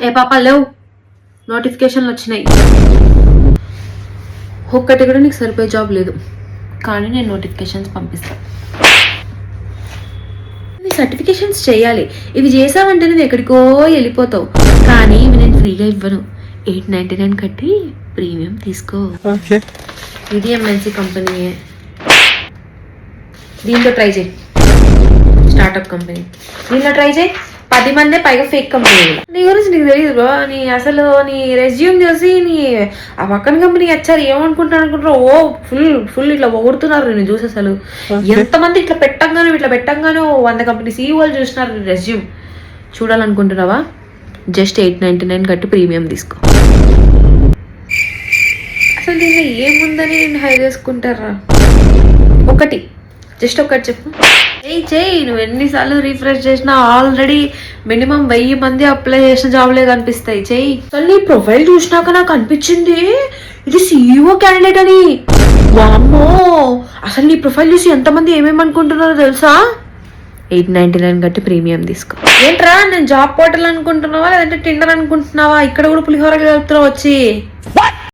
ఏ పాప లేవు, నోటిఫికేషన్లు వచ్చినాయి. ఒక్కటి కూడా నీకు సరిపోయే జాబ్ లేదు, కానీ నేను నోటిఫికేషన్స్ పంపిస్తాను. సర్టిఫికేషన్స్ చేయాలి, ఇవి చేసావంటే నువ్వు ఎక్కడికో వెళ్ళిపోతావు. కానీ ఇవి నేను ఫ్రీగా ఇవ్వను, 899 కట్టి ప్రీమియం తీసుకో. ఇది ఎంఎన్సీ కంపెనీ, దీంట్లో ట్రై చేయి. స్టార్ట్అప్ కంపెనీ, దీంట్లో ట్రై చేయి. 10 మందే పైగా ఫేక్ కంపెనీ. నీ గురించి నీకు తెలియదు బ్రో. అసలు నీ రెజ్యూమ్ చూసి నీ ఆ పక్కన కంపెనీ వచ్చారు ఏమనుకుంటారు. ఓ ఫుల్ ఇట్లా పొగుడుతున్నారు నేను చూసి. అసలు ఎంతమంది ఇట్లా పెట్టంగానే 100 కంపెనీ సీఈఓలు చూసినారు నీ రెజ్యూమ్. చూడాలనుకుంటున్నావా? జస్ట్ 899 కట్టి ప్రీమియం తీసుకో. అసలు దీన్ని ఏముందని నేను హై చేసుకుంటారా? జస్ట్ ఒకటి చెప్పు. చెయ్యి. నువ్వు ఎన్నిసార్లు రిఫ్రెష్ చేసినా ఆల్రెడీ మినిమం 1000 మంది అప్లై చేసిన జాబ్లే కనిపిస్తాయి. చెయ్యి. అసలు నీ ప్రొఫైల్ చూసినాక నాకు అనిపించింది ఇది సీఈఓ క్యాండిడేట్ అని. వామ్మో, అసలు నీ ప్రొఫైల్ చూసి ఎంతమంది ఏమేమి అనుకుంటున్నారో తెలుసా? 899 కట్టి ప్రీమియం తీసుకో. ఏంట్రా నేను జాబ్ పోర్టల్ అనుకుంటున్నావా లేదంటే టిండర్ అనుకుంటున్నావా? ఇక్కడ కూడా పులిహోర కలుపుతున్నావు వచ్చి.